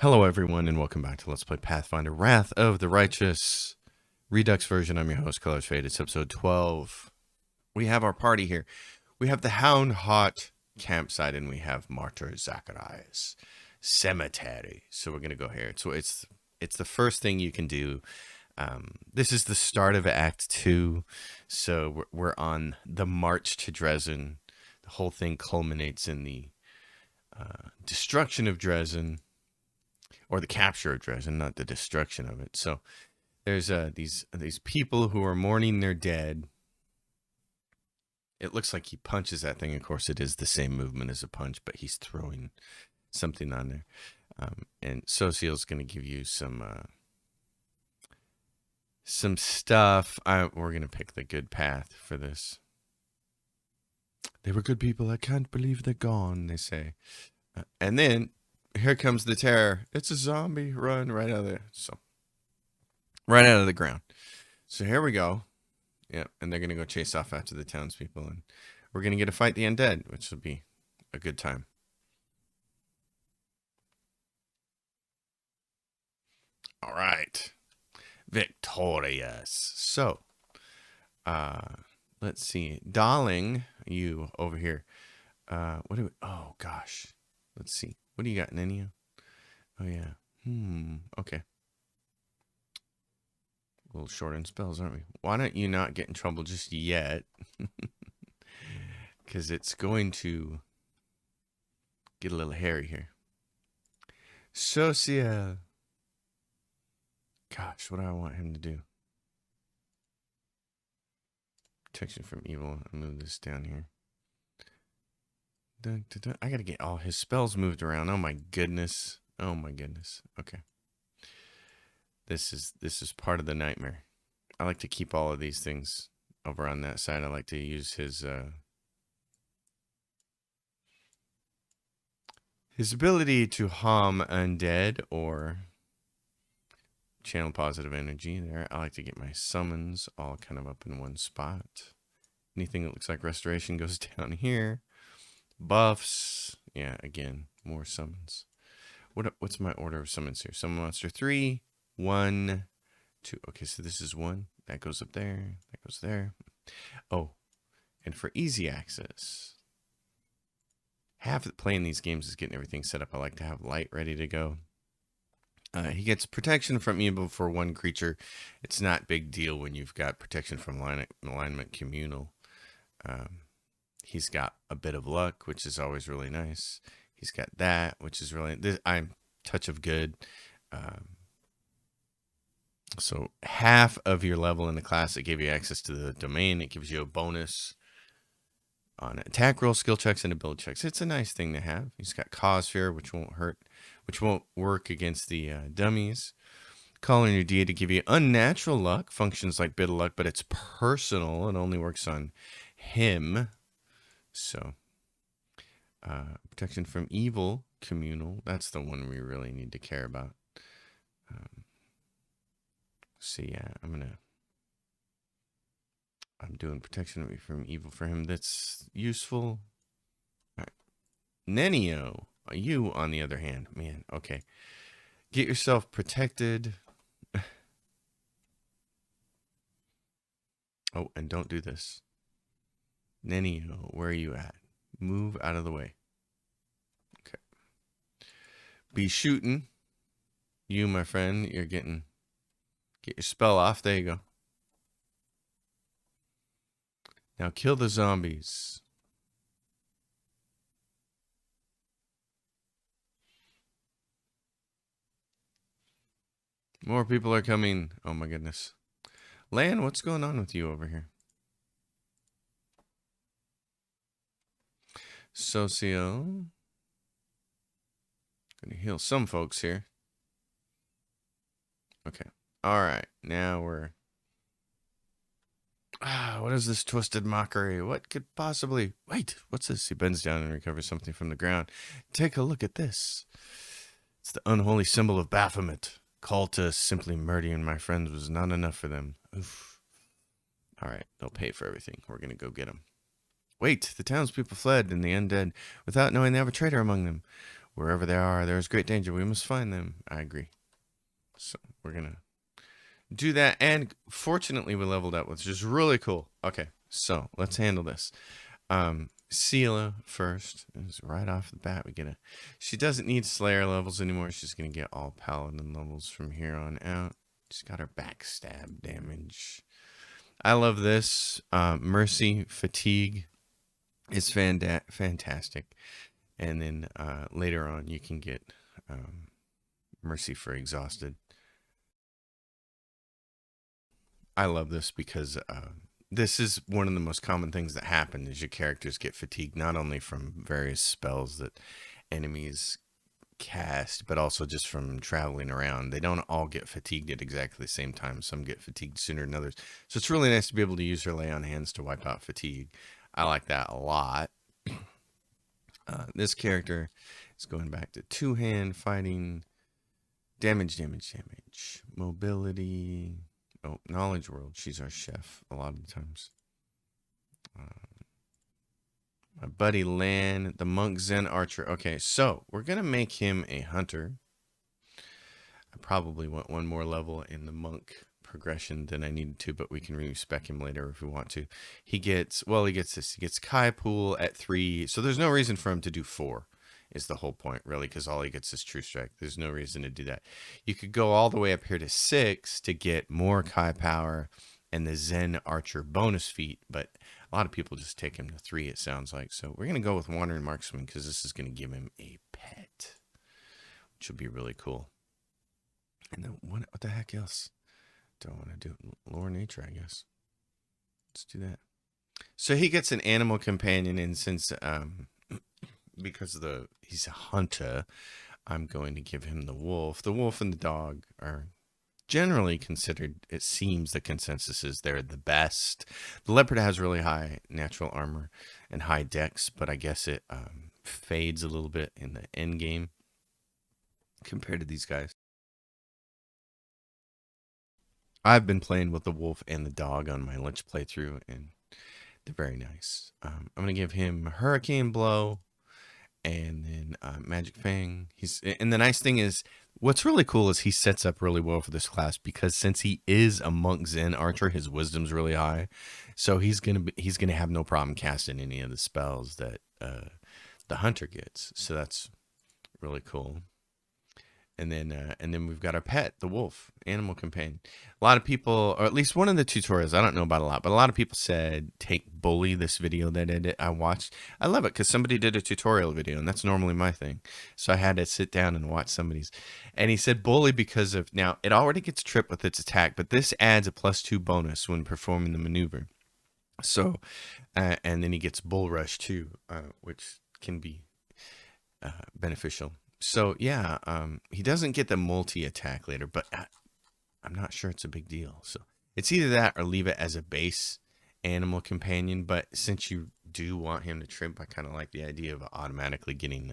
Hello everyone and welcome back to Let's Play Pathfinder Wrath of the Righteous Redux version. I'm your host, Colors Fade. It's episode 12. We have our party here. We have the Houndheart Campsite and we have Martyr Zacharias Cemetery. So we're going to go here. So it's the first thing you can do. This is the start of Act 2. So we're on the march to Dresden. The whole thing culminates in the destruction of Dresden. Or the capture of Dresden, not the destruction of it. So there's these people who are mourning their dead. It looks like he punches that thing. Of course, it is the same movement as a punch, but he's throwing something on there. And Social's going to give you some stuff. We're going to pick the good path for this. They were good people. I can't believe they're gone, they say. And then here comes the terror. It's a zombie. Run right out of there. So, right out of the ground. So here we go. Yeah, and they're going to go chase off after the townspeople. And we're going to get to fight the undead, which will be a good time. All right. Victorious. So, let's see. Darling, you over here. What do we... Oh, gosh. Let's see. What do you got, Nenio? Oh, yeah. Okay. A little short in spells, aren't we? Why don't you not get in trouble just yet? Because it's going to get a little hairy here. Social. Gosh, what do I want him to do? Protection from evil. I'll move this down here. Dun, dun, dun. I gotta get all his spells moved around. Oh my goodness. Oh my goodness. Okay. This is part of the nightmare. I like to keep all of these things over on that side. I like to use his ability to harm undead or channel positive energy there. I like to get my summons all kind of up in one spot. Anything that looks like restoration goes down here. Buffs. Yeah, again, more summons. What's my order of summons here? Summon monster 3, 1, 2. Okay, so this is 1. That goes up there. That goes there. Oh, and for easy access, half of playing these games is getting everything set up. I like to have light ready to go. He gets protection from evil for one creature. It's not big deal when you've got protection from alignment communal. He's got a bit of luck, which is always really nice. He's got that, which is really... I'm touch of good. So half of your level in the class, it gave you access to the domain. It gives you a bonus on attack roll, skill checks, and ability checks. It's a nice thing to have. He's got cause fear, which won't hurt, which won't work against the dummies. Calling your deity to give you unnatural luck. Functions like bit of luck, but it's personal. It only works on him. So, protection from evil, communal. That's the one we really need to care about. So yeah, I'm doing protection from evil for him. That's useful. All right. Nenio, you on the other hand, man, okay. Get yourself protected. Oh, and don't do this. Nenio, where are you at? Move out of the way. Okay. Be shooting. You, my friend, you're get your spell off. There you go. Now kill the zombies. More people are coming. Oh my goodness. Lan, what's going on with you over here? Socio. Gonna heal some folks here. Okay. Alright. Now we're... what is this twisted mockery? What could possibly... Wait, what's this? He bends down and recovers something from the ground. Take a look at this. It's the unholy symbol of Baphomet. Cultists simply murdering my friends was not enough for them. Oof. Alright, they'll pay for everything. We're gonna go get them. Wait, the townspeople fled and the undead without knowing they have a traitor among them. Wherever they are, there is great danger. We must find them. I agree. So we're going to do that. And fortunately, we leveled up, which is really cool. Okay, so let's handle this. Sela first. Is right off the bat, we get a... She doesn't need Slayer levels anymore. She's going to get all Paladin levels from here on out. She's got her backstab damage. I love this. Mercy, Fatigue is fantastic. And then later on, you can get Mercy for Exhausted. I love this because this is one of the most common things that happen is your characters get fatigued, not only from various spells that enemies cast, but also just from traveling around. They don't all get fatigued at exactly the same time. Some get fatigued sooner than others. So it's really nice to be able to use her Lay on Hands to wipe out fatigue. I like that a lot. This character is going back to two-hand fighting, damage, mobility. Oh, Knowledge World. She's our chef a lot of the times. My buddy Lan, the monk Zen archer. Okay, so we're going to make him a hunter. I probably want one more level in the monk progression than I needed to, but we can respec him later if we want to. He gets this. He gets Kai Pool at 3. So there's no reason for him to do 4 is the whole point, really, because all he gets is True Strike. There's no reason to do that. You could go all the way up here to 6 to get more Kai power and the Zen Archer bonus feat, but a lot of people just take him to 3, it sounds like. So we're going to go with Wandering Marksman because this is going to give him a pet, which will be really cool. And then what the heck else do I want to do? Lore Nature, I guess. Let's do that. So he gets an animal companion, and since because he's a hunter, I'm going to give him the wolf. The wolf and the dog are generally considered, it seems the consensus is they're the best. The leopard has really high natural armor and high dex, but I guess it fades a little bit in the end game compared to these guys. I've been playing with the wolf and the dog on my Lich playthrough, and they're very nice. I'm going to give him Hurricane Blow and then Magic Fang. And the nice thing is, what's really cool is he sets up really well for this class because since he is a monk Zen archer, his wisdom's really high, so he's gonna have no problem casting any of the spells that the hunter gets. So that's really cool. And then we've got our pet, the wolf, animal companion. A lot of people, or at least one of the tutorials, I don't know about a lot, but a lot of people said take Bully, this video that I watched. I love it because somebody did a tutorial video, and that's normally my thing. So I had to sit down and watch somebody's. And he said Bully because of, now it already gets tripped with its attack, but this adds a +2 bonus when performing the maneuver. So, and then he gets Bull Rush too, which can be beneficial. So yeah, he doesn't get the multi-attack later, but I'm not sure it's a big deal. So it's either that or leave it as a base animal companion. But since you do want him to trip, I kind of like the idea of automatically getting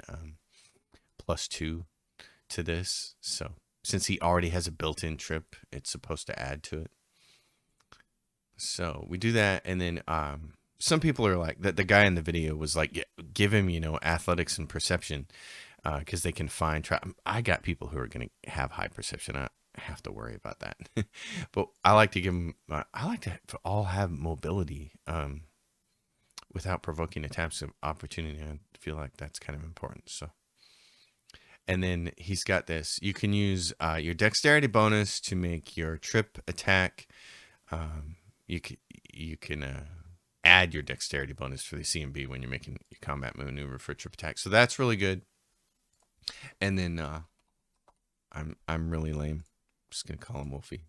+2 to this. So since he already has a built-in trip, it's supposed to add to it. So we do that, and then some people are like, the guy in the video was like, give him, athletics and perception. Because they can find I got people who are going to have high perception. I have to worry about that. But I like to give them, I like to all have mobility without provoking attacks of opportunity. I feel like that's kind of important. So, and then he's got this. You can use your dexterity bonus to make your trip attack. You can add your dexterity bonus for the CMB when you're making your combat maneuver for trip attack. So that's really good. And then I'm really lame. I'm just gonna call him Wolfie.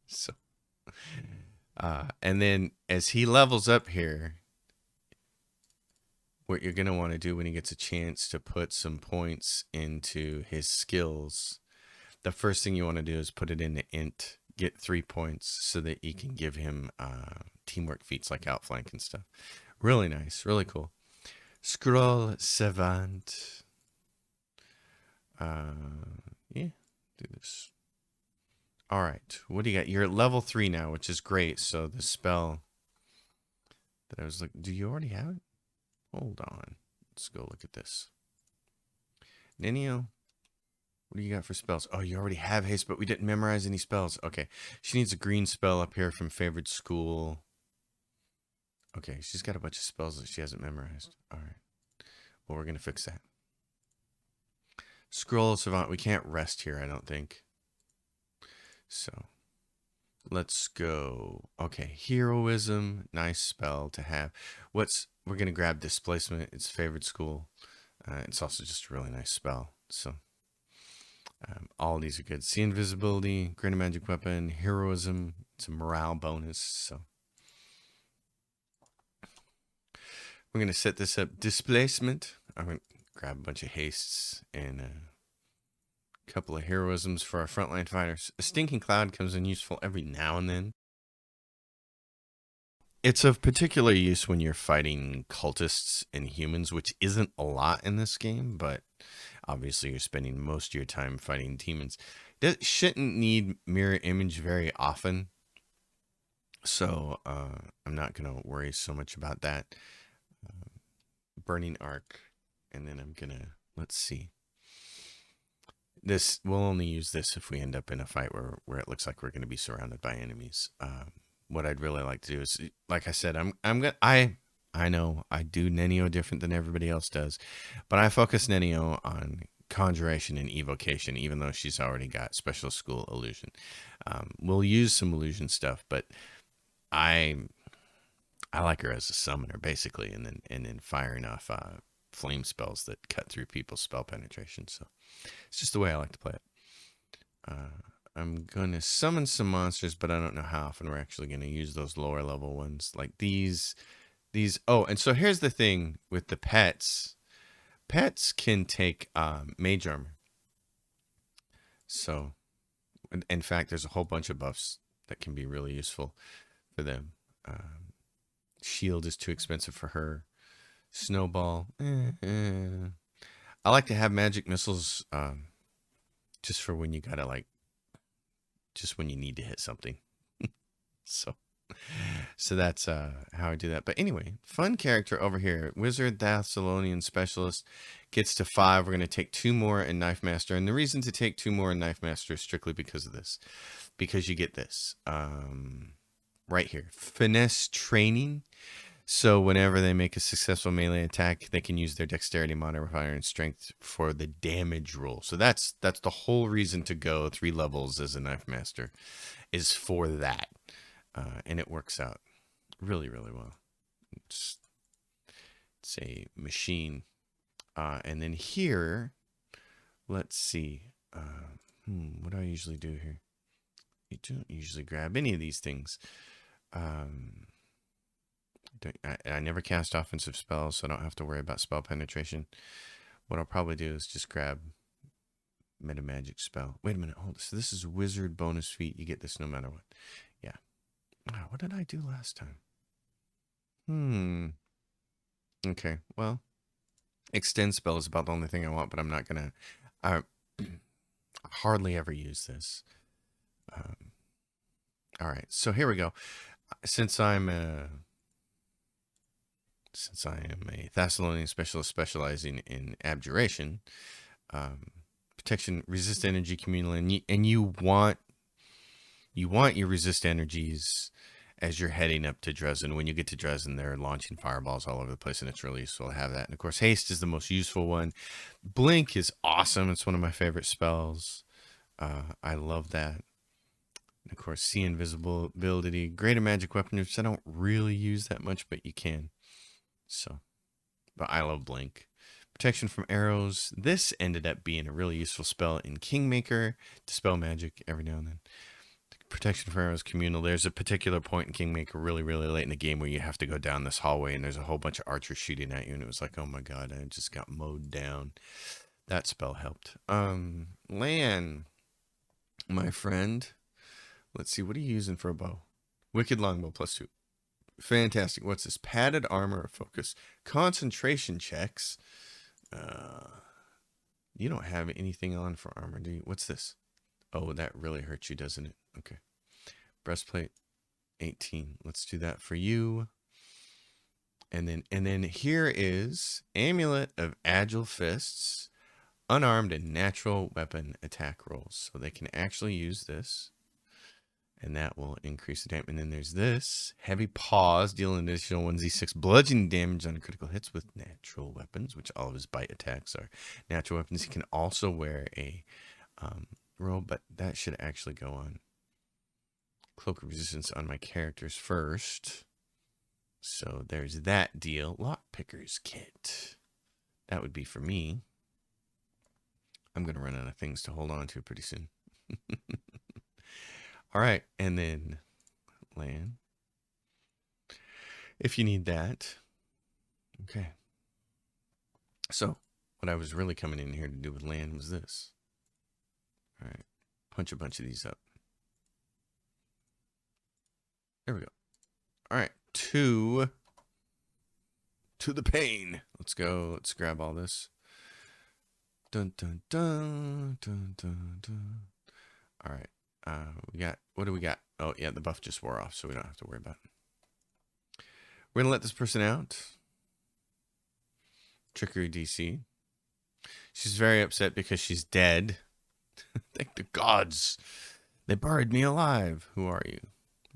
So and then as he levels up here, what you're gonna want to do when he gets a chance to put some points into his skills, the first thing you want to do is put it into int, get 3 points so that you can give him teamwork feats like outflank and stuff. Really nice, really cool. Scroll Savant. Yeah, do this. All right, what do you got? You're at level 3 now, which is great. So the spell that I was like, do you already have it? Hold on. Let's go look at this. Nenio, what do you got for spells? Oh, you already have haste, but we didn't memorize any spells. Okay, she needs a green spell up here from favored school. Okay, she's got a bunch of spells that she hasn't memorized. All right, well, we're going to fix that. Scroll of Savant, we can't rest here, I don't think. So, let's go. Okay, Heroism, nice spell to have. We're going to grab Displacement, it's favored school. It's also just a really nice spell. So, all these are good. See Invisibility, Greater Magic Weapon, Heroism, it's a morale bonus. So, we're going to set this up. Displacement, I'm going to grab a bunch of hastes and a couple of heroisms for our frontline fighters. A Stinking Cloud comes in useful every now and then. It's of particular use when you're fighting cultists and humans, which isn't a lot in this game, but obviously you're spending most of your time fighting demons. That shouldn't need mirror image very often, so I'm not going to worry so much about that. Burning Arc, and then I'm going to, let's see. We'll only use this if we end up in a fight where it looks like we're going to be surrounded by enemies. What I'd really like to do is, like I said, I know I do Nenio different than everybody else does, but I focus Nenio on Conjuration and Evocation, even though she's already got Special School Illusion. We'll use some illusion stuff, but I like her as a summoner basically, and then firing off flame spells that cut through people's spell penetration. So it's just the way I like to play it. I'm going to summon some monsters, but I don't know how often we're actually going to use those lower level ones. Like these. Oh, and so here's the thing with the pets. Pets can take mage armor. So, in fact, there's a whole bunch of buffs that can be really useful for them. Shield is too expensive for her. Snowball. I like to have magic missiles just for when you gotta just when you need to hit something. so that's how I do that. But anyway, fun character over here. Wizard Thessalonian Specialist gets to 5. We're going to take 2 more in Knife Master. And the reason to take 2 more in Knife Master is strictly because of this. Because you get this. Right here. Finesse Training. So whenever they make a successful melee attack, they can use their dexterity modifier and strength for the damage roll. So that's the whole reason to go 3 levels as a Knife Master, is for that. And it works out really, really well. It's a machine. And then here, let's see. What do I usually do here? You don't usually grab any of these things. I never cast offensive spells, so I don't have to worry about spell penetration. What I'll probably do is just grab Meta Magic Spell. Wait a minute. Hold this. So this is Wizard bonus feat. You get this no matter what. Yeah. What did I do last time? Okay. Well, Extend Spell is about the only thing I want, but I'm not going to... I hardly ever use this. All right. So here we go. Since I am a Thessalonian Specialist specializing in Abjuration, protection, resist energy, communal, and you want your resist energies as you're heading up to Dresden. When you get to Dresden, they're launching fireballs all over the place, and it's really useful to have that. And of course, haste is the most useful one. Blink is awesome. It's one of my favorite spells. I love that. And of course, see invisibility, greater magic weapon, which I don't really use that much, but you can. So, but I love blink. Protection from arrows. This ended up being a really useful spell in Kingmaker. Dispel magic every now and then. Protection from arrows, communal. There's a particular point in Kingmaker really, really late in the game where you have to go down this hallway and there's a whole bunch of archers shooting at you, and it was like, oh my god, I just got mowed down. That spell helped. Lan, my friend. Let's see, what are you using for a bow? Wicked Longbow +2. Fantastic. What's this? Padded armor, focus, concentration checks. You don't have anything on for armor, do you? What's this? Oh, that really hurts you, doesn't it? Okay. Breastplate 18. Let's do that for you. And then here is Amulet of Agile Fists. unarmed and natural weapon attack rolls. So they can actually use this. And that will increase the damage. And then there's this. Heavy Paws, deal an additional 1d6 bludgeoning damage on critical hits with natural weapons, which all of his bite attacks are natural weapons. He can also wear a robe, but that should actually go on Cloak of Resistance on my characters first. So there's that deal. Lockpicker's Kit. That would be for me. I'm going to run out of things to hold on to pretty soon. All right, and then land. If you need that. Okay. So, what I was really coming in here to do with land was this. All right, punch a bunch of these up. There we go. All right, to the pain. Let's go. Let's grab all this. Dun dun dun dun dun dun. All right. We got, what do we got? Oh, yeah, the buff just wore off, so we don't have to worry about it. We're going to let this person out. Trickery DC. She's very upset because she's dead. Thank the gods. They buried me alive. Who are you?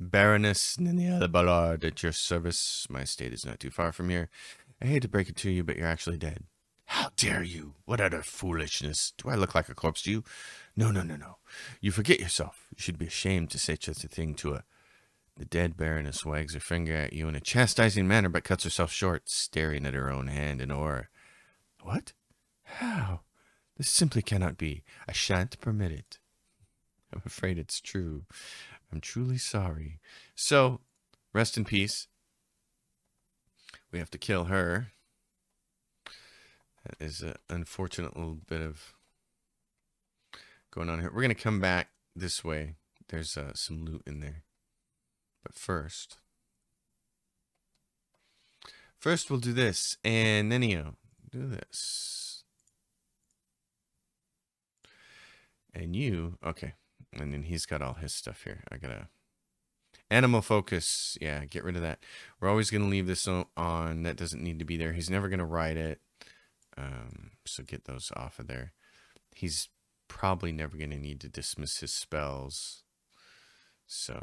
Baroness Nina Ballard at your service. My estate is not too far from here. I hate to break it to you, but you're actually dead. How dare you? What utter foolishness. Do I look like a corpse to you? No. You forget yourself. You should be ashamed to say such a thing to a... The dead Baroness wags her finger at you in a chastising manner, but cuts herself short, staring at her own hand in horror. What? How? This simply cannot be. I shan't permit it. I'm afraid it's true. I'm truly sorry. So, rest in peace. We have to kill her. That is an unfortunate little bit of going on here. We're going to come back this way. There's some loot in there. But first we'll do this. And then, do this. And you, okay. And then he's got all his stuff here. I got to... Animal focus. Yeah, get rid of that. We're always going to leave this on. That doesn't need to be there. He's never going to ride it. So get those off of there. He's probably never going to need to dismiss his spells. So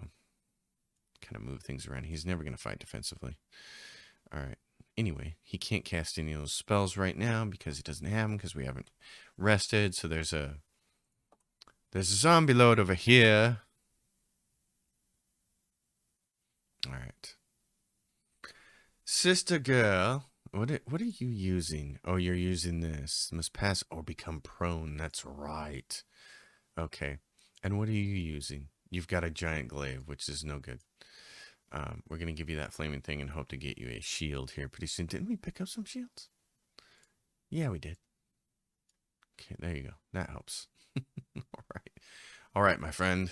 kind of move things around. He's never going to fight defensively. All right. Anyway, he can't cast any of those spells right now because he doesn't have them because we haven't rested. So there's a zombie lord over here. All right. Sister girl. What are you using? Oh, you're using this. Must pass or become prone. That's right. Okay. And what are you using? You've got a giant glaive, which is no good. We're going to give you that flaming thing and hope to get you a shield here pretty soon. Didn't we pick up some shields? Yeah, we did. Okay, there you go. That helps. All right. All right, my friend.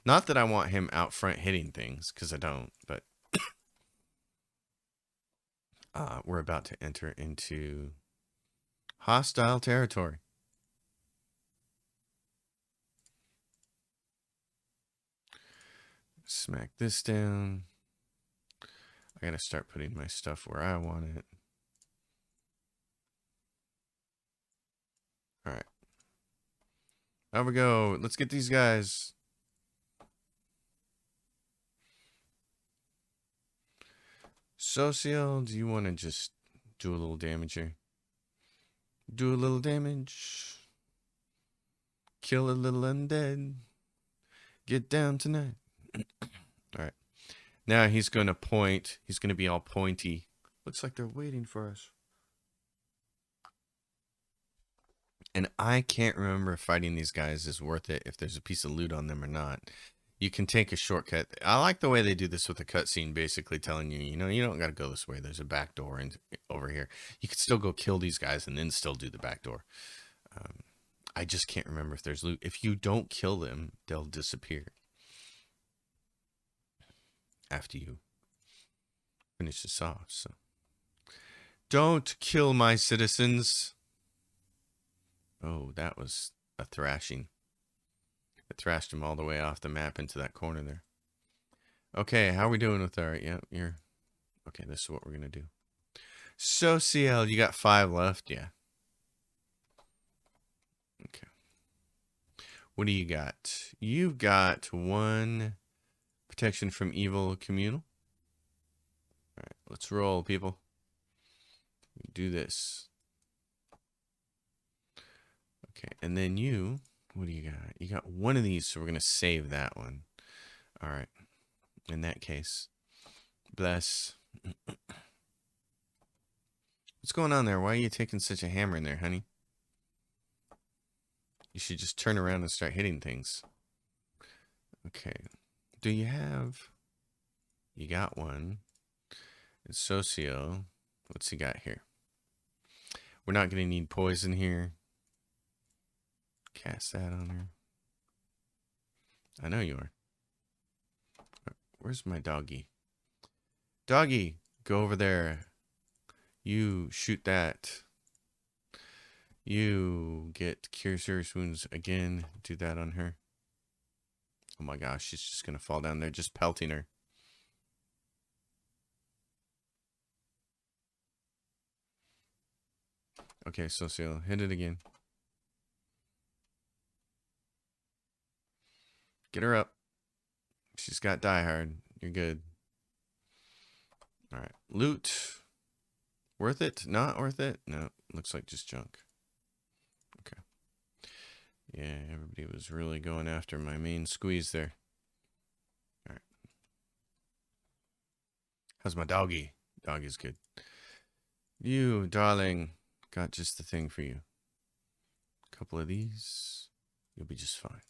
Not that I want him out front hitting things, because I don't, but... we're about to enter into hostile territory. Smack this down. I gotta start putting my stuff where I want it. All right. There we go. Let's get these guys. Social, do you want to just do a little damage here? Do a little damage. Kill a little undead. Get down tonight. All right. Now he's going to point. He's going to be all pointy. Looks like they're waiting for us. And I can't remember if fighting these guys is worth it, if there's a piece of loot on them or not. You can take a shortcut. I like the way they do this with a cutscene, basically telling you, you don't got to go this way. There's a back door over here. You could still go kill these guys and then still do the back door. I just can't remember if there's loot. If you don't kill them, they'll disappear after you finish this off. So, don't kill my citizens. Oh, that was a thrashing. It thrashed him all the way off the map into that corner there. Okay, how are we doing with our... Yeah, you're... Okay, this is what we're going to do. So, CL, you got 5 left? Yeah. What do you got? You've got 1 protection from evil communal. All right, let's roll, people. Do this. Okay, and then you, what do you got? You got 1 of these, so we're going to save that one. All right, in that case, bless. What's going on there? Why are you taking such a hammer in there, honey? You should just turn around and start hitting things. Okay, do you have... You got 1. It's socio. What's he got here? We're not going to need poison here. Cast that on her. I know you are. Where's my doggy? Doggy, go over there. You shoot that. You get cure serious wounds again. Do that on her. Oh my gosh, she's just going to fall down there, just pelting her. Okay, socio, hit it again. Get her up. She's got Die Hard. You're good. All right. Loot. Worth it? Not worth it? No. Looks like just junk. Okay. Yeah, everybody was really going after my main squeeze there. All right. How's my doggy? Doggy's good. You, darling, got just the thing for you. A couple of these. You'll be just fine.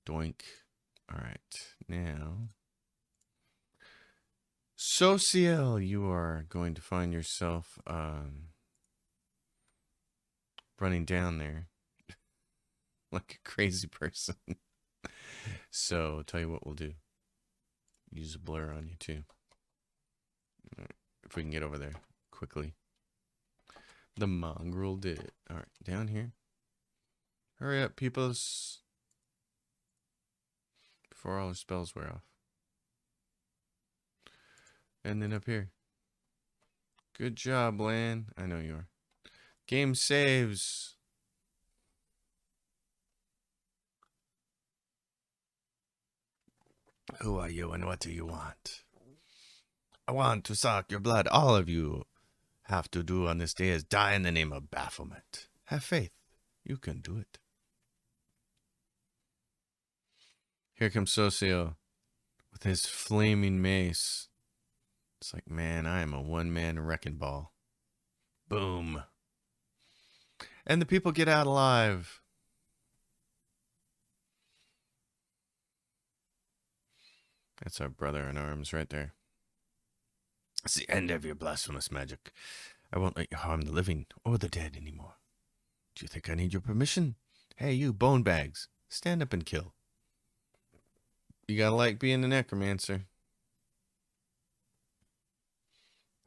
Doink. All right. Now, Social, you are going to find yourself running down there like a crazy person. So, tell you what we'll do. Use a blur on you too. All right. If we can get over there quickly. The mongrel did it. All right, down here. Hurry up, peoples. Before all the spells wear off. And then up here. Good job, Lan. I know you are. Game saves. Who are you and what do you want? I want to suck your blood. All of you have to do on this day is die in the name of Baphomet. Have faith. You can do it. Here comes Socio with his flaming mace. It's like, man, I am a one-man wrecking ball. Boom. And the people get out alive. That's our brother in arms right there. It's the end of your blasphemous magic. I won't let you harm the living or the dead anymore. Do you think I need your permission? Hey, you bone bags. Stand up and kill. You gotta like being a necromancer.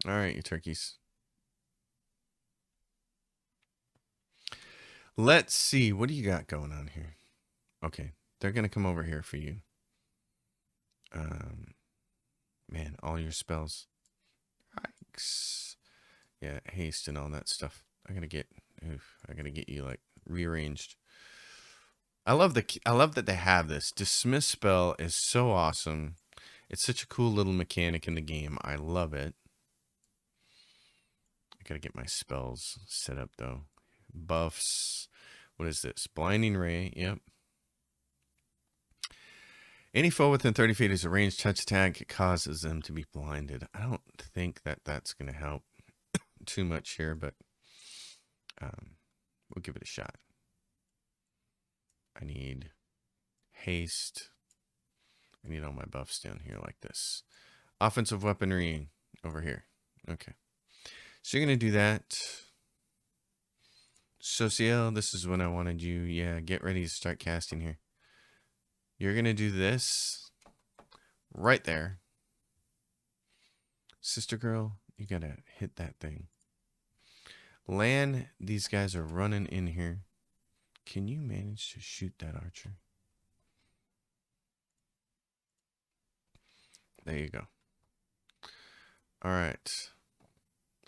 Alright, you turkeys. Let's see. What do you got going on here? Okay, they're gonna come over here for you. Man, all your spells. Yikes. Yeah, haste and all that stuff. I gotta get you like rearranged. I love that they have this. Dismiss spell is so awesome. It's such a cool little mechanic in the game. I love it. I gotta get my spells set up though. Buffs. What is this? Blinding Ray. Yep. Any foe within 30 feet is a ranged touch attack. It causes them to be blinded. I don't think that that's going to help too much here, but we'll give it a shot. I need haste. I need all my buffs down here like this. Offensive weaponry over here. Okay. So you're going to do that. Social, this is when I wanted you. Yeah, get ready to start casting here. You're going to do this right there. Sister girl, you got to hit that thing. Lan, these guys are running in here. Can you manage to shoot that archer? There you go. All right.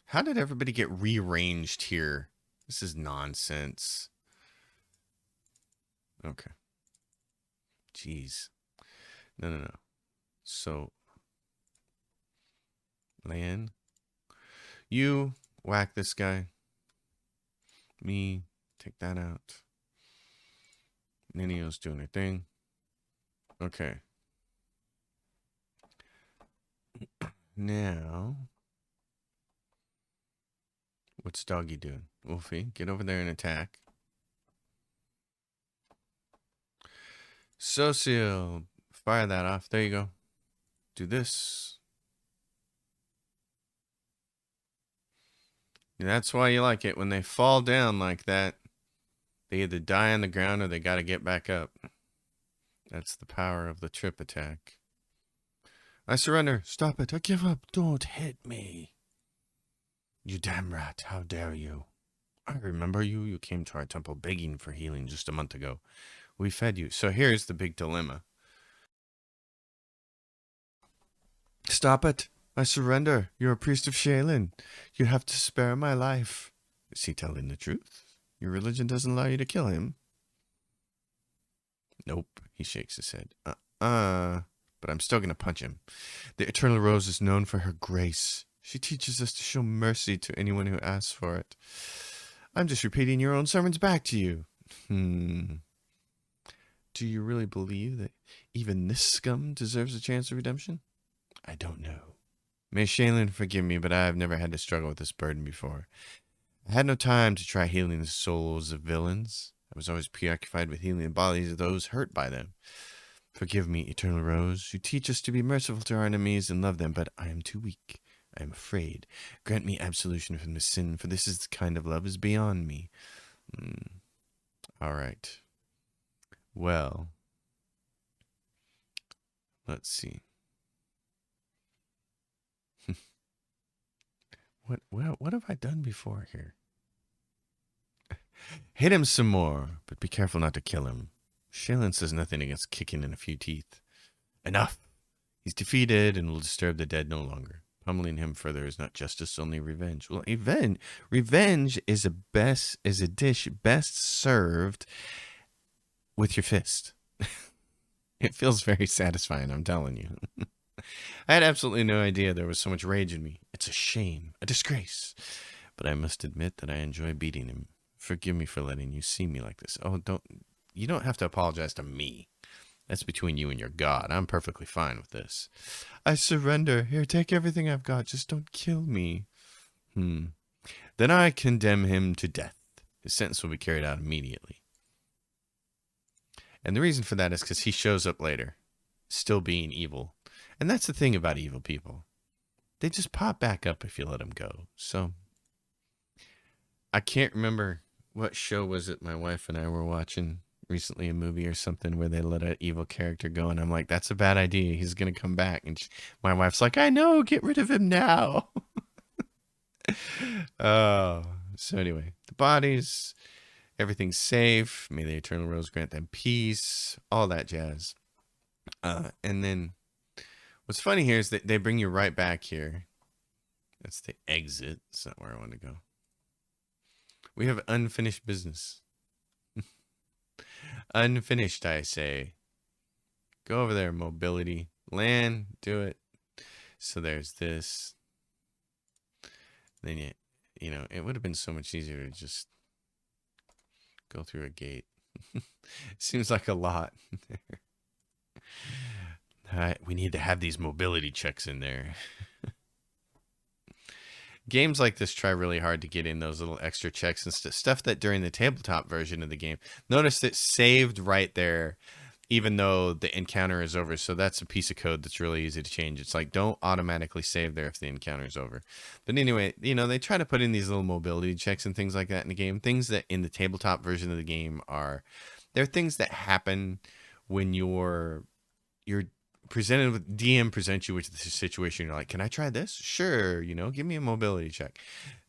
How did everybody get rearranged here This is nonsense. Okay. Jeez. No. So, land. You whack this guy. Me, take that out. Ninio's doing her thing. Okay. Now, what's Doggy doing? Wolfie, get over there and attack. Socio, fire that off. There you go. Do this. And that's why you like it. When they fall down like that, they either die on the ground or they got to get back up. That's the power of the trip attack. I surrender. Stop it. I give up. Don't hit me. You damn rat. How dare you? I remember you. You came to our temple begging for healing just a month ago. We fed you. So here's the big dilemma. Stop it. I surrender. You're a priest of Shaylin. You have to spare my life. Is he telling the truth? Your religion doesn't allow you to kill him. Nope. He shakes his head. But I'm still going to punch him. The Eternal Rose is known for her grace. She teaches us to show mercy to anyone who asks for it. I'm just repeating your own sermons back to you. Do you really believe that even this scum deserves a chance of redemption? I don't know. May Shaylin forgive me, but I have never had to struggle with this burden before. I had no time to try healing the souls of villains. I was always preoccupied with healing the bodies of those hurt by them. Forgive me, Eternal Rose. You teach us to be merciful to our enemies and love them, but I am too weak. I am afraid. Grant me absolution from this sin, for this is the kind of love is beyond me. All right. Well, let's see. What have I done before here? Hit him some more, but be careful not to kill him. Shaylin says nothing against kicking in a few teeth. Enough. He's defeated and will disturb the dead no longer. Pummeling him further is not justice, only revenge. Well, revenge is a dish best served with your fist. It feels very satisfying, I'm telling you. I had absolutely no idea there was so much rage in me. It's a shame, a disgrace. But I must admit that I enjoy beating him. Forgive me for letting you see me like this. Oh, you don't have to apologize to me. That's between you and your God. I'm perfectly fine with this. I surrender. Here, take everything I've got. Just don't kill me. Then I condemn him to death. His sentence will be carried out immediately. And the reason for that is because he shows up later, still being evil. And that's the thing about evil people. They just pop back up if you let them go. So, I can't remember what show was it my wife and I were watching recently, a movie or something where they let an evil character go. And I'm like, that's a bad idea. He's going to come back. And my wife's like, I know, get rid of him now. Oh, so anyway, the bodies, everything's safe. May the Eternal Rose grant them peace, all that jazz. And then what's funny here is that they bring you right back here. That's the exit. That's not where I want to go. We have unfinished business. Unfinished, I say. Go over there, mobility. Land, do it. So there's this. Then you know, it would have been so much easier to just go through a gate. Seems like a lot. We need to have these mobility checks in there. Games like this try really hard to get in those little extra checks and stuff that during the tabletop version of the game. Notice it's saved right there, even though the encounter is over. So that's a piece of code that's really easy to change. It's like, don't automatically save there if the encounter is over. But anyway, you know, they try to put in these little mobility checks and things like that in the game. Things that in the tabletop version of the game they're things that happen when you're presented with DM presents you with the situation. You're like, can I try this? Sure. You know, give me a mobility check.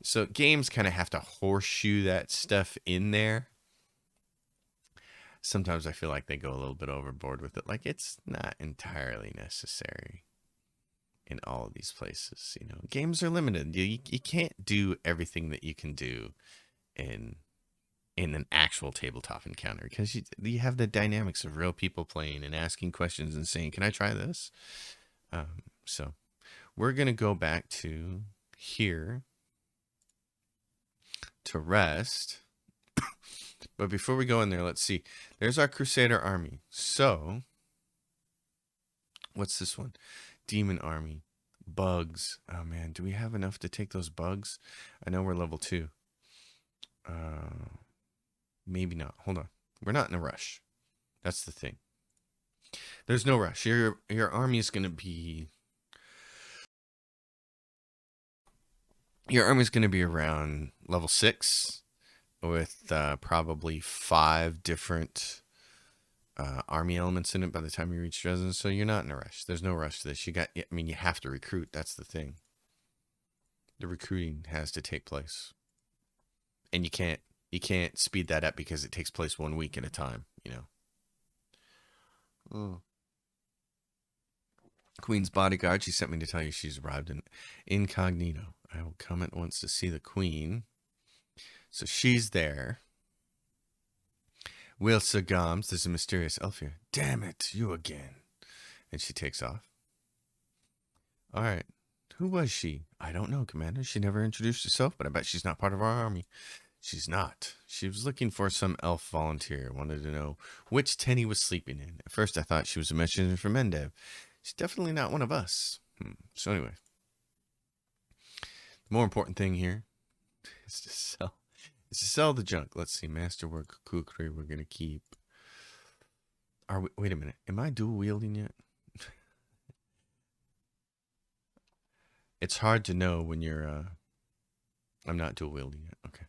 So games kind of have to horseshoe that stuff in there. Sometimes I feel like they go a little bit overboard with it. Like it's not entirely necessary in all of these places. You know, games are limited. You can't do everything that you can do in an actual tabletop encounter, because you have the dynamics of real people playing and asking questions and saying, "Can I try this?" So we're gonna go back to here to rest. But before we go in there, let's see. There's our Crusader Army. So what's this one? Demon Army. Bugs. Oh man, do we have enough to take those bugs? I know we're level 2. Maybe not. Hold on. We're not in a rush. That's the thing. There's no rush. Your army is going to be... Your army is going to be around level 6 with probably 5 different army elements in it by the time you reach Dresden. So you're not in a rush. There's no rush to this. You have to recruit. That's the thing. The recruiting has to take place. And you can't speed that up because it takes place 1 week at a time, Queen's bodyguard, she sent me to tell you she's arrived in incognito. I will come at once to see the queen. So she's there. Will Sir Goms, there's a mysterious elf here. Damn it, you again. And she takes off. All right. Who was she? I don't know, Commander. She never introduced herself, but I bet she's not part of our army. She's not. She was looking for some elf volunteer. Wanted to know which tent he was sleeping in. At first, I thought she was a messenger from Mendev. She's definitely not one of us. So anyway, the more important thing here is to sell the junk. Let's see, masterwork, kukri, we're gonna keep. Wait a minute. Am I dual wielding yet? It's hard to know when you're. I'm not dual wielding yet. Okay.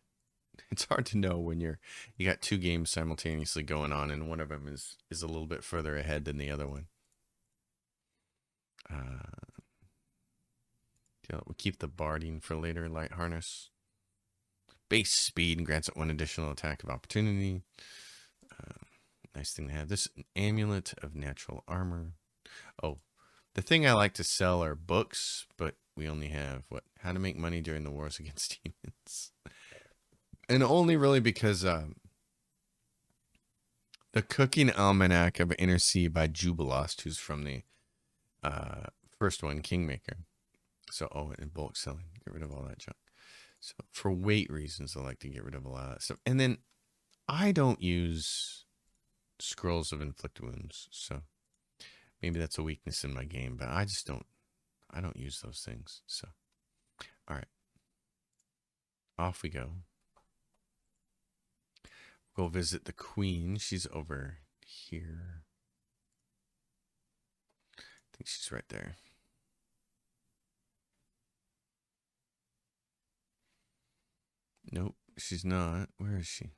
It's hard to know when you got 2 games simultaneously going on, and one of them is a little bit further ahead than the other one. We'll keep the barding for later. Light harness. Base speed and grants it 1 additional attack of opportunity. Nice thing to have. This amulet of natural armor. Oh, the thing I like to sell are books, but we only have how to make money during the wars against demons. And only really because the Cooking Almanac of Inner Sea by Jubilost, who's from the first one, Kingmaker. So, and bulk selling. Get rid of all that junk. So, for weight reasons, I like to get rid of a lot of that stuff. And then, I don't use scrolls of inflict wounds. So, maybe that's a weakness in my game. But I don't use those things. So, all right. Off we go. Go visit the queen. She's over here. I think she's right there. Nope, she's not. Where is she?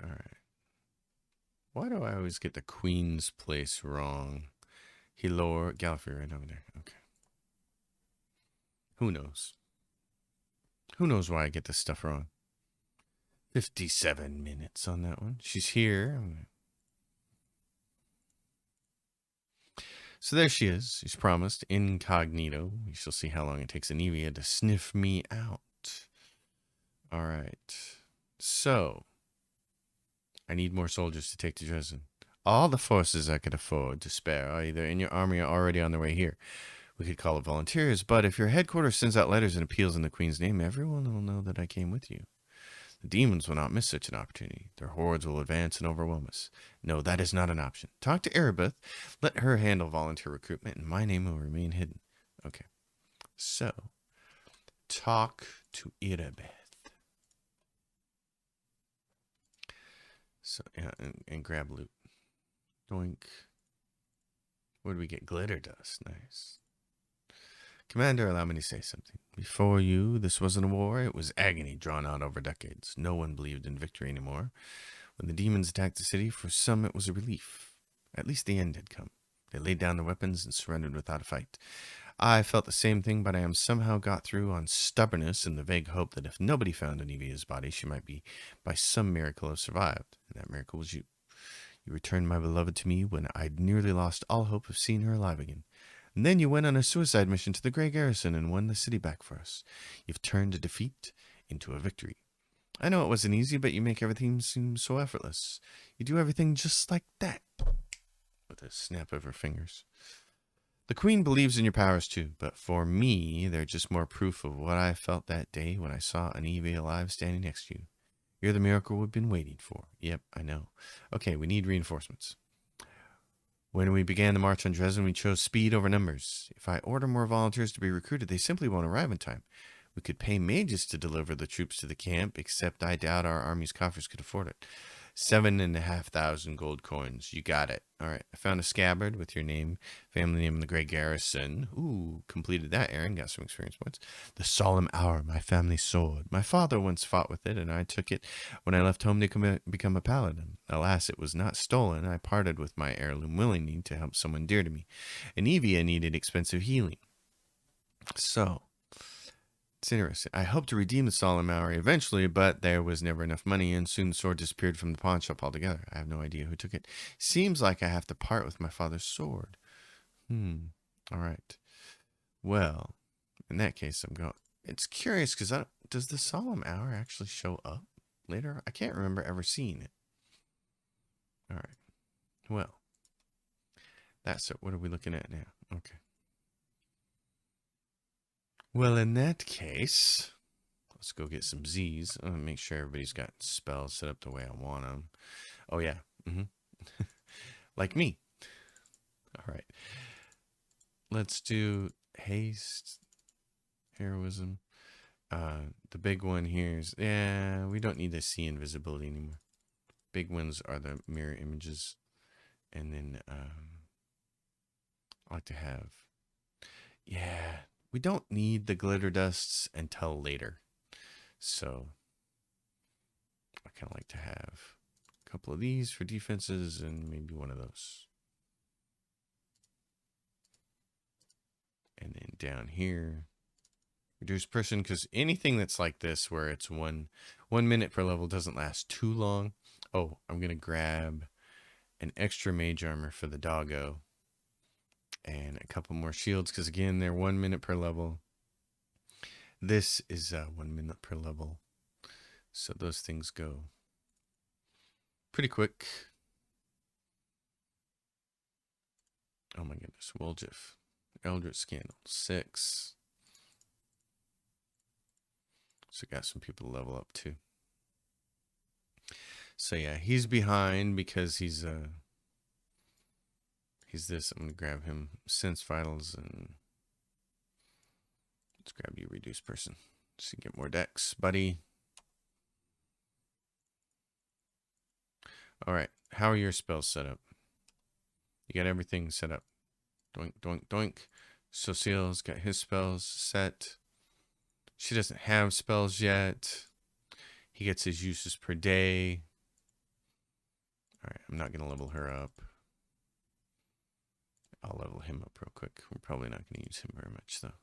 All right. Why do I always get the queen's place wrong? Hilor, Gallifrey right over there. Okay. Who knows? Who knows why I get this stuff wrong? 57 minutes on that one. She's here. So there she is. She's promised. Incognito. We shall see how long it takes Anivia to sniff me out. All right. So, I need more soldiers to take to Dresden. All the forces I could afford to spare are either in your army or already on their way here. We could call it volunteers, but if your headquarters sends out letters and appeals in the Queen's name, everyone will know that I came with you. The demons will not miss such an opportunity. Their hordes will advance and overwhelm us. No, that is not an option. Talk to Erebeth. Let her handle volunteer recruitment, and my name will remain hidden. Okay. So, talk to Erebeth. So, yeah, and grab loot. Doink. What do we get? Glitter dust. Nice. Commander, allow me to say something. Before you, this wasn't a war. It was agony drawn out over decades. No one believed in victory anymore. When the demons attacked the city, for some it was a relief. At least the end had come. They laid down their weapons and surrendered without a fight. I felt the same thing, but I am somehow got through on stubbornness and the vague hope that if nobody found Anivia's body, she might be, by some miracle, have survived. And that miracle was you. You returned my beloved to me when I'd nearly lost all hope of seeing her alive again. And then you went on a suicide mission to the Grey Garrison and won the city back for us. You've turned a defeat into a victory. I know it wasn't easy, but you make everything seem so effortless. You do everything just like that. With a snap of her fingers. The Queen believes in your powers too, but for me, they're just more proof of what I felt that day when I saw an Evie alive standing next to you. You're the miracle we've been waiting for. Yep, I know. Okay, we need reinforcements. When we began the march on Dresden, we chose speed over numbers. If I order more volunteers to be recruited, they simply won't arrive in time. We could pay mages to deliver the troops to the camp, except I doubt our army's coffers could afford it. 7,500 gold coins. You got it. All right. I found a scabbard with your name, family name in the Grey Garrison. Ooh, completed that, Aaron. Got some experience points. The Solemn Hour, my family sword. My father once fought with it, and I took it when I left home to become a paladin. Alas, it was not stolen. I parted with my heirloom willingly to help someone dear to me. And Evia needed expensive healing. So, it's interesting. I hoped to redeem the Solemn Hour eventually, but there was never enough money, and soon the sword disappeared from the pawn shop altogether. I have no idea who took it. Seems like I have to part with my father's sword. All right. Well, in that case, I'm going. It's curious because does the Solemn Hour actually show up later? I can't remember ever seeing it. All right. Well, that's it. What are we looking at now? Okay. Well, in that case, let's go get some Z's. I'm going to make sure everybody's got spells set up the way I want them. Oh, yeah. Like me. All right. Let's do haste, heroism. The big one here is, yeah, we don't need to see invisibility anymore. Big ones are the mirror images. And then I like to have, yeah, we don't need the glitter dusts until later. So I kind of like to have a couple of these for defenses and maybe one of those. And then down here, reduce person, because anything that's like this where it's one minute per level doesn't last too long. Oh, I'm going to grab an extra mage armor for the doggo and a couple more shields because, again, they're 1 minute per level. This is 1 minute per level. So those things go pretty quick. Oh my goodness. Woljif. Eldritch Scandal. 6. So got some people to level up too. So yeah, he's behind because he's this. I'm gonna grab him. Sense Vitals, and let's grab you, Reduce Person. So you get more dex, buddy. All right. How are your spells set up? You got everything set up. Doink, doink, doink. Social's got his spells set. She doesn't have spells yet. He gets his uses per day. All right, I'm not going to level her up. I'll level him up real quick. We're probably not going to use him very much, though.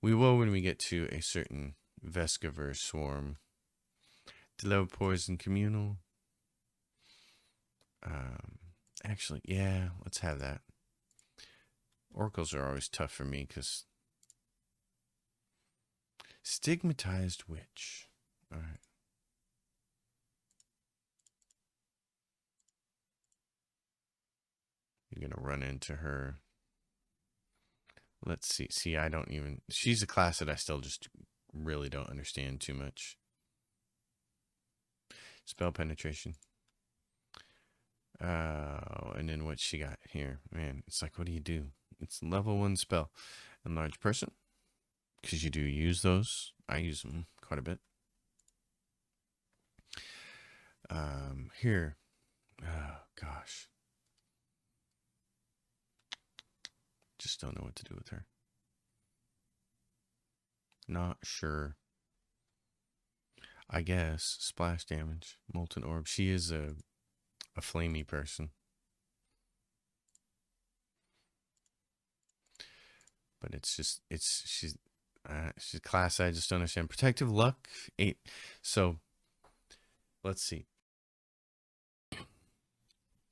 We will when we get to a certain Vescover swarm. Deliver Poison Communal. Actually, yeah, let's have that. Oracles are always tough for me because Stigmatized Witch. All right. You're going to run into her. Let's see. See, I don't even... She's a class that I still just really don't understand too much. Spell Penetration. And then what she got here. Man, it's like, what do you do? It's level 1 spell. Enlarge Person. Because you do use those. I use them quite a bit. Here. Oh, gosh. Just don't know what to do with her. Not sure. I guess. Splash damage. Molten Orb. She is a flamey person. But it's just, she's a class I just don't understand. Protective Luck, 8. So, let's see.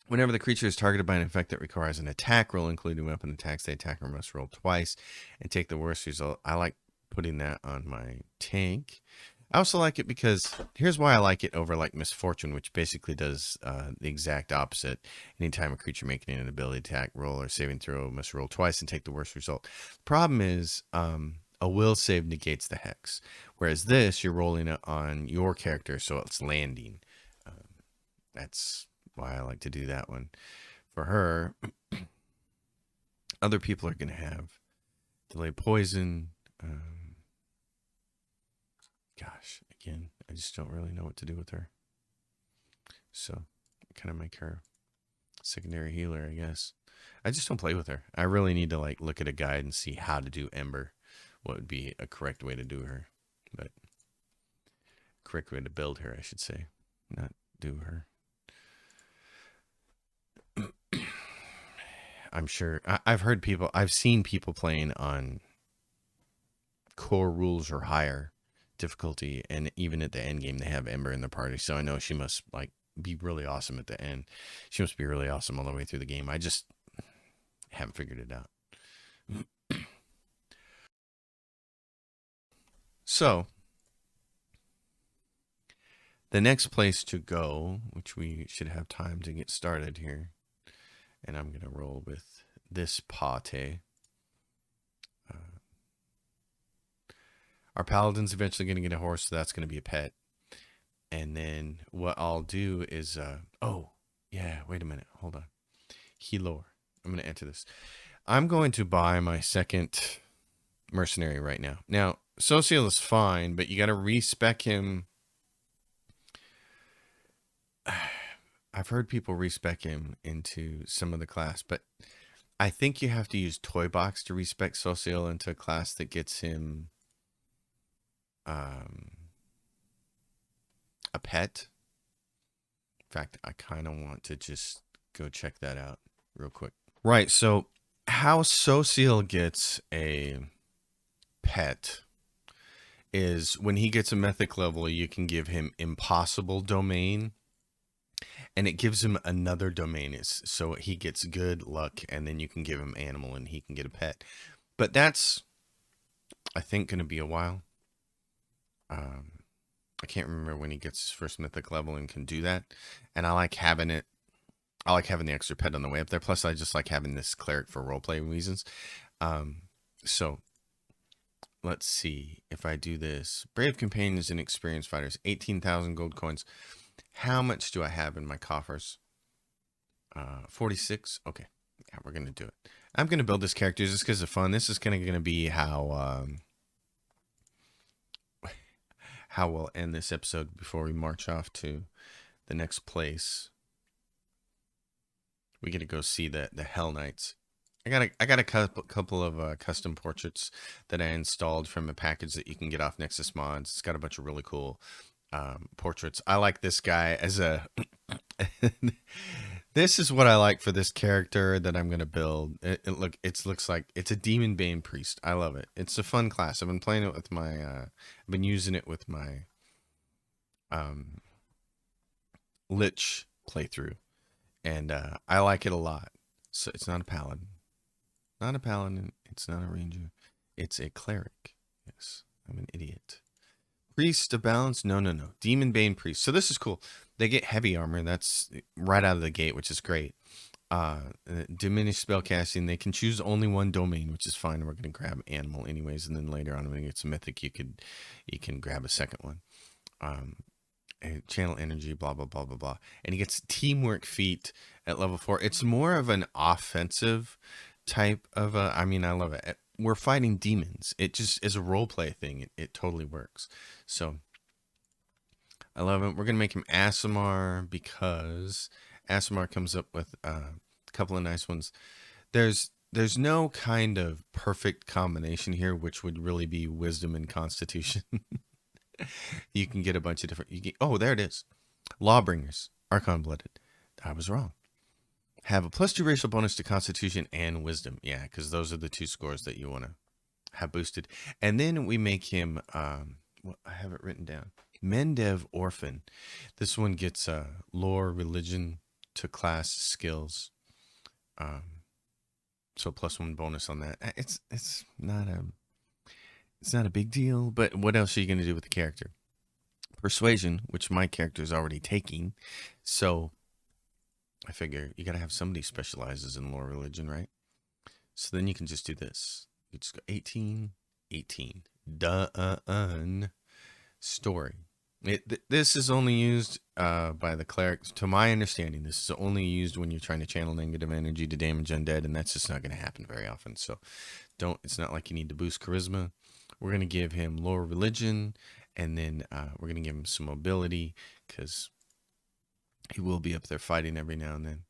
Whenever the creature is targeted by an effect that requires an attack roll, including weapon attacks, the attacker must roll twice and take the worst result. I like putting that on my tank. I also like it because here's why I like it over like Misfortune, which basically does the exact opposite. Anytime a creature making an ability attack roll or saving throw must roll twice and take the worst result. Problem is a will save negates the hex, whereas this you're rolling it on your character, so it's landing. That's why I like to do that one. For her, other people are going to have delay poison. Gosh, again, I just don't really know what to do with her. So, kind of make her secondary healer, I guess. I just don't play with her. I really need to like look at a guide and see how to do Ember. What would be a correct way to do her? But correct way to build her, I should say, not do her. I'm sure I've heard people, I've seen people playing on core rules or higher difficulty, and even at the end game they have Ember in the party, so I know she must like be really awesome at the end. She must be really awesome all the way through the game. I just haven't figured it out. So the next place to go, which we should have time to get started here, and I'm gonna roll with this pate. Our paladin's eventually going to get a horse, so that's going to be a pet. And then what I'll do is, oh, yeah, wait a minute. Hold on. Helor. I'm going to enter this. I'm going to buy my second mercenary right now. Now, Social is fine, but you got to respec him. I've heard people respec him into some of the class, but I think you have to use Toy Box to respec Social into a class that gets him a pet. In fact, I kind of want to just go check that out real quick. Right, so how Social gets a pet is when he gets a mythic level, you can give him Impossible Domain, and it gives him another domain. So he gets good luck, and then you can give him animal, and he can get a pet. But that's, I think, going to be a while. I can't remember when he gets his first mythic level and can do that. And I like having it. I like having the extra pet on the way up there. Plus, I just like having this cleric for roleplay reasons. So let's see if I do this. Brave companions and experienced fighters, 18,000 gold coins. How much do I have in my coffers? 46. Okay, yeah, we're gonna do it. I'm gonna build this character just because of fun. This is gonna be how we'll end this episode before we march off to the next place. We get to go see the Hell Knights. I got a couple of custom portraits that I installed from a package that you can get off Nexus Mods. It's got a bunch of really cool portraits. I like this guy as a. This is what I like for this character that I'm gonna build. It looks like it's a Demon Bane priest. I love it. It's a fun class. I've been playing it with my. I've been using it with my. Lich playthrough, and I like it a lot. So it's not a paladin, it's not a ranger, it's a cleric. Yes, I'm an idiot. Priest of balance, no, Demon Bane priest. So this is cool. They get heavy armor. That's right out of the gate, which is great. Diminished spell casting. They can choose only one domain, which is fine. We're gonna grab animal anyways, and then later on when it gets mythic, you can grab a second one. Channel energy, blah blah blah blah blah, and he gets teamwork feat at level 4. It's more of an offensive type of I mean, I love it. We're fighting demons. It just is a role play thing. It totally works. So I love it. We're gonna make him Aasimar because Aasimar comes up with a couple of nice ones. There's no kind of perfect combination here, which would really be wisdom and constitution. You can get a bunch of different. Oh, there it is. Lawbringers, Archon Blooded. I was wrong. Have a +2 racial bonus to Constitution and Wisdom. Yeah, because those are the two scores that you want to have boosted. And then we make him. Well, I have it written down. Mendev Orphan. This one gets lore, religion, to class skills. So +1 bonus on that. It's not a big deal, but what else are you going to do with the character? Persuasion, which my character is already taking. So I figure you got to have somebody specializes in lore religion, right? So then you can just do this. You just go 18, 18. Done. Story. This is only used by the clerics. To my understanding, this is only used when you're trying to channel negative energy to damage undead, and that's just not going to happen very often. So it's not like you need to boost charisma. We're going to give him lore religion, and then we're going to give him some mobility, because he will be up there fighting every now and then.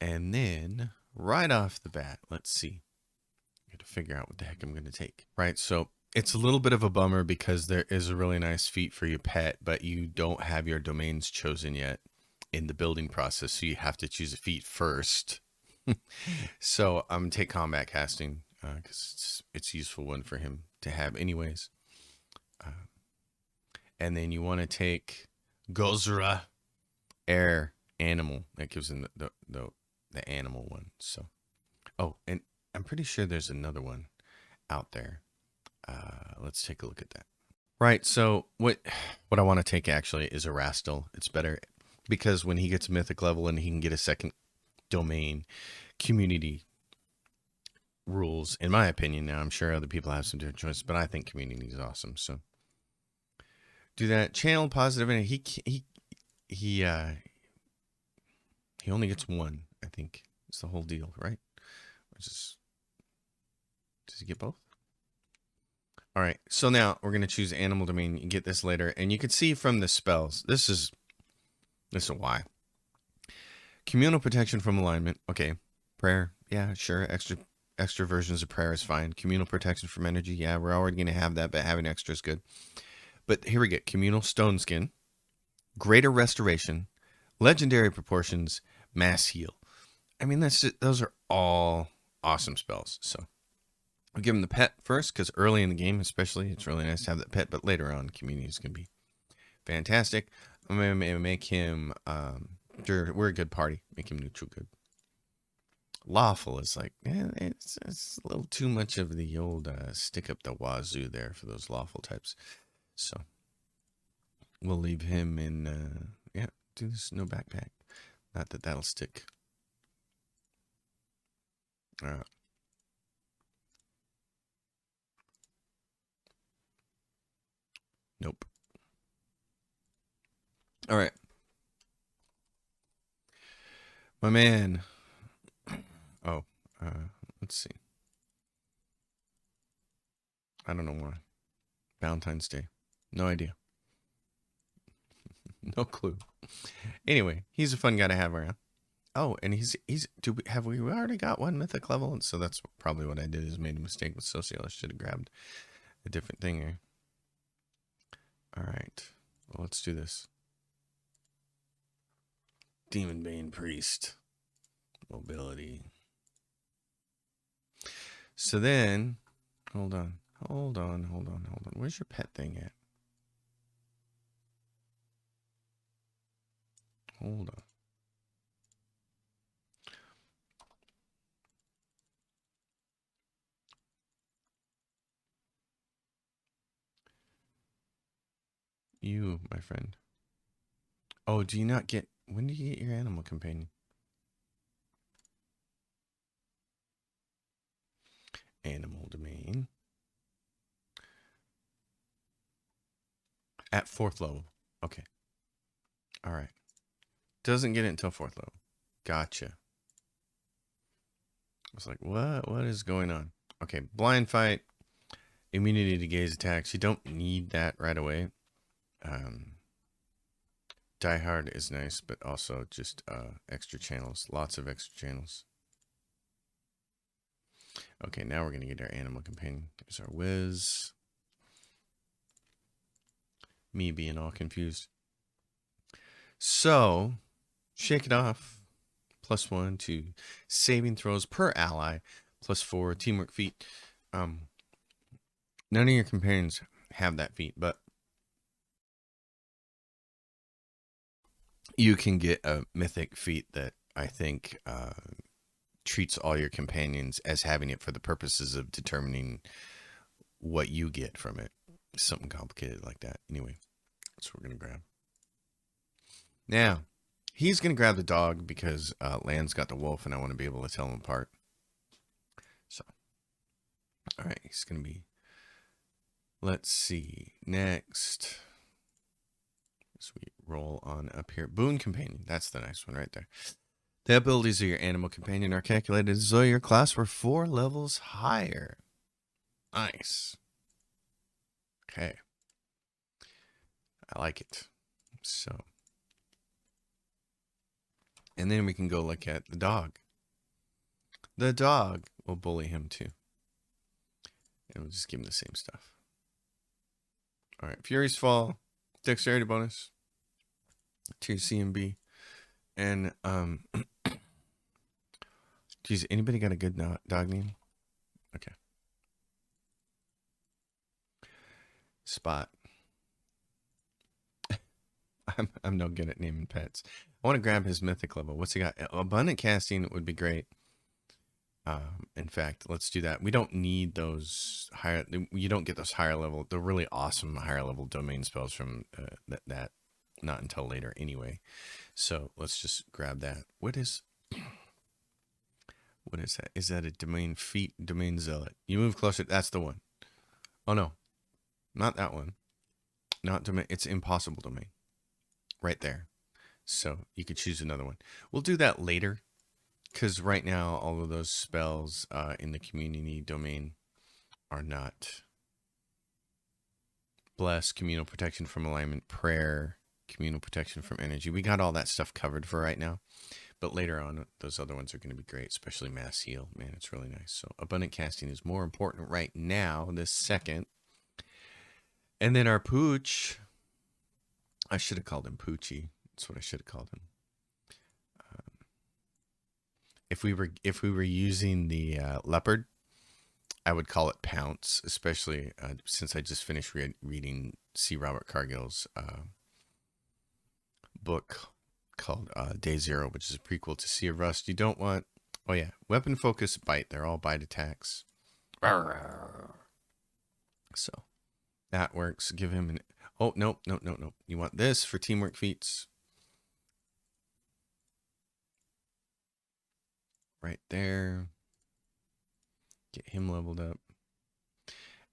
And then, right off the bat, let's see. I got to figure out what the heck I'm going to take. Right, so it's a little bit of a bummer because there is a really nice feat for your pet, but you don't have your domains chosen yet in the building process, so you have to choose a feat first. So I'm going to take combat casting because it's a useful one for him to have anyways. And then you want to take Gozra, air animal. That gives him the animal one. So, oh, and I'm pretty sure there's another one out there. Let's take a look at that. Right, so what I want to take actually is Erastil. It's better because when he gets mythic level and he can get a second domain, community rules, in my opinion. Now I'm sure other people have some different choices, but I think community is awesome. So do that. Channel positive, and he only gets one, I think. It's the whole deal, right? Does he get both? All right, so now we're going to choose animal domain. You can get this later, and you can see from the spells. This is why. Communal protection from alignment. Okay. Prayer. Yeah, sure. Extra versions of prayer is fine. Communal protection from energy. Yeah, we're already going to have that, but having extra is good. But here we get communal stone skin, greater restoration, legendary proportions, mass heal. I mean, those are all awesome spells. So I'll give him the pet first because early in the game, especially, it's really nice to have that pet. But later on, community is going to be fantastic. I'm going to make him. We're a good party. Make him neutral good. Lawful is like, it's a little too much of the old stick up the wazoo there for those lawful types. So we'll leave him in, do this, no backpack. Not that that'll stick. Nope. All right. My man. Oh, let's see. I don't know why. Valentine's Day. No idea. No clue. Anyway, he's a fun guy to have around. Oh, and have we already got one mythic level? And so that's probably what I did, is made a mistake with social. I should have grabbed a different thing here. All right. Well, let's do this. Demon Bane Priest. Mobility. So then, hold on. Where's your pet thing at? Hold on. You, my friend. Oh, do you not get... When do you get your animal companion? Animal domain. At 4th level. Okay. All right. Doesn't get it until 4th level. Gotcha. I was like, what is going on? Okay, blind fight. Immunity to gaze attacks. You don't need that right away. Die Hard is nice, but also just extra channels. Lots of extra channels. Okay, now we're going to get our animal companion. There's our whiz. Me being all confused. So, shake it off. +1 to saving throws per ally. +4 teamwork feat. None of your companions have that feat, but you can get a mythic feat that I think treats all your companions as having it for the purposes of determining what you get from it. Something complicated like that. Anyway, that's what we're going to grab. Now, he's going to grab the dog because Land's got the wolf and I want to be able to tell them apart. So, all right, he's going to be... Let's see. Next. So we roll on up here. Boon Companion. That's the nice one right there. The abilities of your animal companion are calculated as though your class were 4 levels higher. Nice. Okay. I like it. So. And then we can go look at the dog. The dog will bully him too. And we'll just give him the same stuff. All right. Fury's Fall. Dexterity bonus. To your CMB. And, geez, anybody got a good dog name? Okay. Spot. I'm no good at naming pets. I want to grab his mythic level. What's he got? Abundant casting would be great. In fact, let's do that. We don't need those higher. You don't get those higher level. The really awesome higher level domain spells from that. Not until later anyway. So let's just grab that. What is that? Is that a domain feat? Domain zealot. You move closer. That's the one. Oh no, not that one. Not domain. It's impossible domain. Right there. So you could choose another one. We'll do that later. Because right now, all of those spells in the community domain are not. Bless, communal protection from alignment, prayer, communal protection from energy. We got all that stuff covered for right now. But later on, those other ones are going to be great, especially Mass Heal. Man, it's really nice. So Abundant Casting is more important right now, this second. And then our Pooch. I should have called him Poochie. That's what I should have called him. If we were using the leopard, I would call it Pounce, especially since I just finished reading C. Robert Cargill's book called Day Zero, which is a prequel to Sea of Rust. You don't want... Oh, yeah. Weapon focus, bite. They're all bite attacks. So, that works. Give him an... Oh, no. You want this for teamwork feats. Right there. Get him leveled up.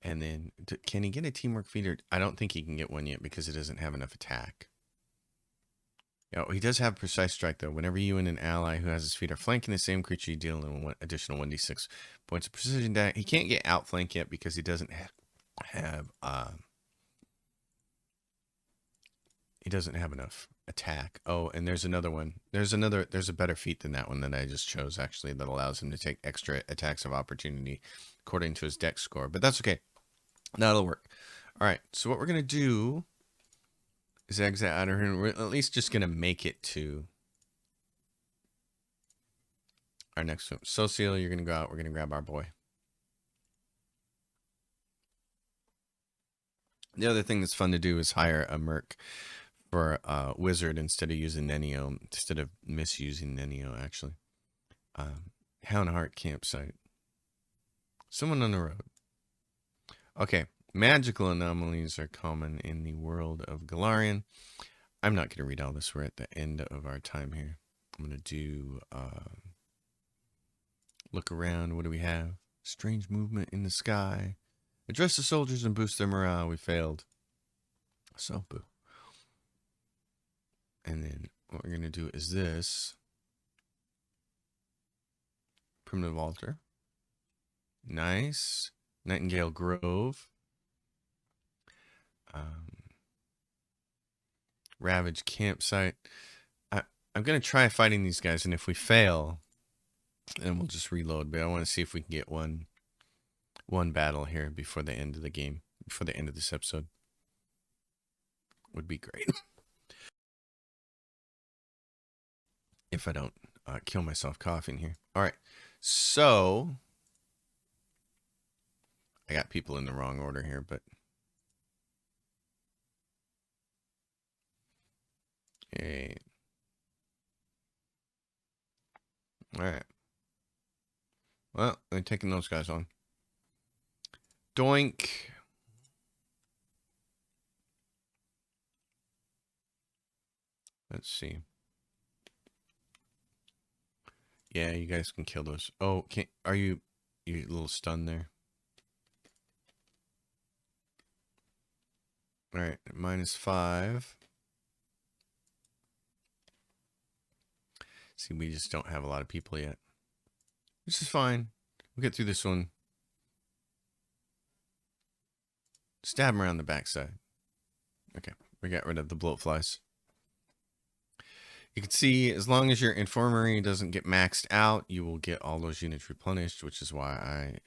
And then, can he get a teamwork feat? Or I don't think he can get one yet because it doesn't have enough attack. Oh, he does have precise strike, though. Whenever you and an ally who has his feet are flanking the same creature, you deal an additional 1d6 points of precision damage. He can't get outflank yet because he doesn't have he doesn't have enough attack. Oh, and there's another one. There's a better feat than that one that I just chose, actually, that allows him to take extra attacks of opportunity according to his dex score. But that's okay. That'll work. All right, so what we're going to do is exit out of here, and we're at least just going to make it to our next swim. Socio, you're going to go out. We're going to grab our boy. The other thing that's fun to do is hire a merc for wizard instead of using Nenio, instead of misusing Nenio, actually. Houndheart Campsite. Someone on the road. Okay. Magical anomalies are common in the world of Galarian. I'm not going to read all this. We're at the end of our time here. I'm going to do look around. What do we have? Strange movement in the sky. Address the soldiers and boost their morale. We failed. So, boo. And then what we're going to do is this. Primitive altar. Nice. Nightingale Grove. Ravage Campsite. I'm going to try fighting these guys, and if we fail, then we'll just reload. But I want to see if we can get one battle here before the end of the game, before the end of this episode. Would be great. If I don't kill myself coughing here. All right. So, I got people in the wrong order here, but... Okay. All right. Well, they're taking those guys on. Doink. Let's see. Yeah, you guys can kill those. Oh, are you a little stunned there? All right, -5. See, we just don't have a lot of people yet. Which is fine. We'll get through this one. Stab him around the backside. Okay, we got rid of the bloat flies. You can see, as long as your infirmary doesn't get maxed out, you will get all those units replenished, which is why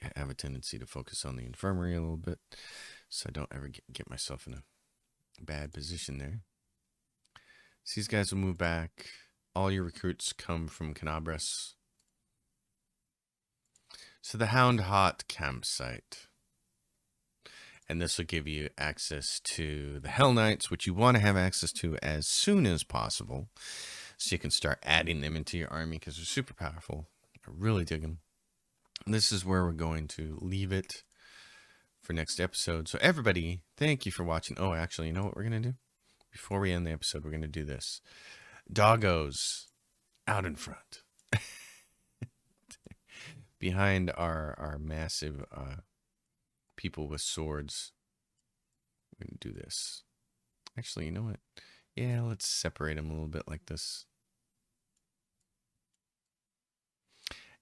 I have a tendency to focus on the infirmary a little bit, so I don't ever get myself in a bad position there. So these guys will move back. All your recruits come from Canabras. So the Houndheart Campsite. And this will give you access to the Hell Knights, which you want to have access to as soon as possible, so you can start adding them into your army because they're super powerful. I really dig them. And this is where we're going to leave it for next episode. So everybody, thank you for watching. Oh, actually, you know what we're going to do? Before we end the episode, we're going to do this. Doggos out in front. Behind our massive people with swords. We're going to do this. Actually, you know what? Yeah, let's separate them a little bit like this.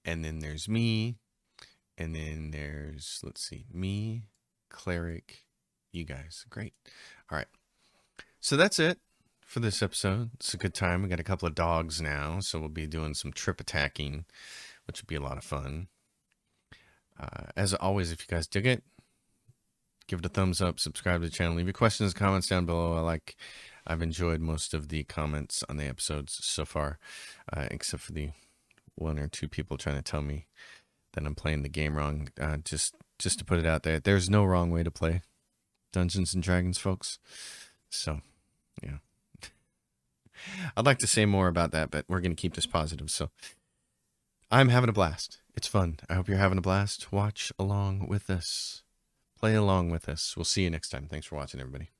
And then there's me. And then there's, let's see, me, cleric, you guys. Great. All right. So that's it for this episode. It's a good time. We got a couple of dogs now, so we'll be doing some trip attacking, which would be a lot of fun. As always, if you guys dig it, give it a thumbs up, subscribe to the channel, leave your questions, comments down below. I've enjoyed most of the comments on the episodes so far, except for the 1 or 2 people trying to tell me that I'm playing the game wrong. Just to put it out there, there's no wrong way to play Dungeons and Dragons, folks. So, yeah. I'd like to say more about that, but we're going to keep this positive. So, I'm having a blast. It's fun. I hope you're having a blast. Watch along with us. Play along with us. We'll see you next time. Thanks for watching, everybody.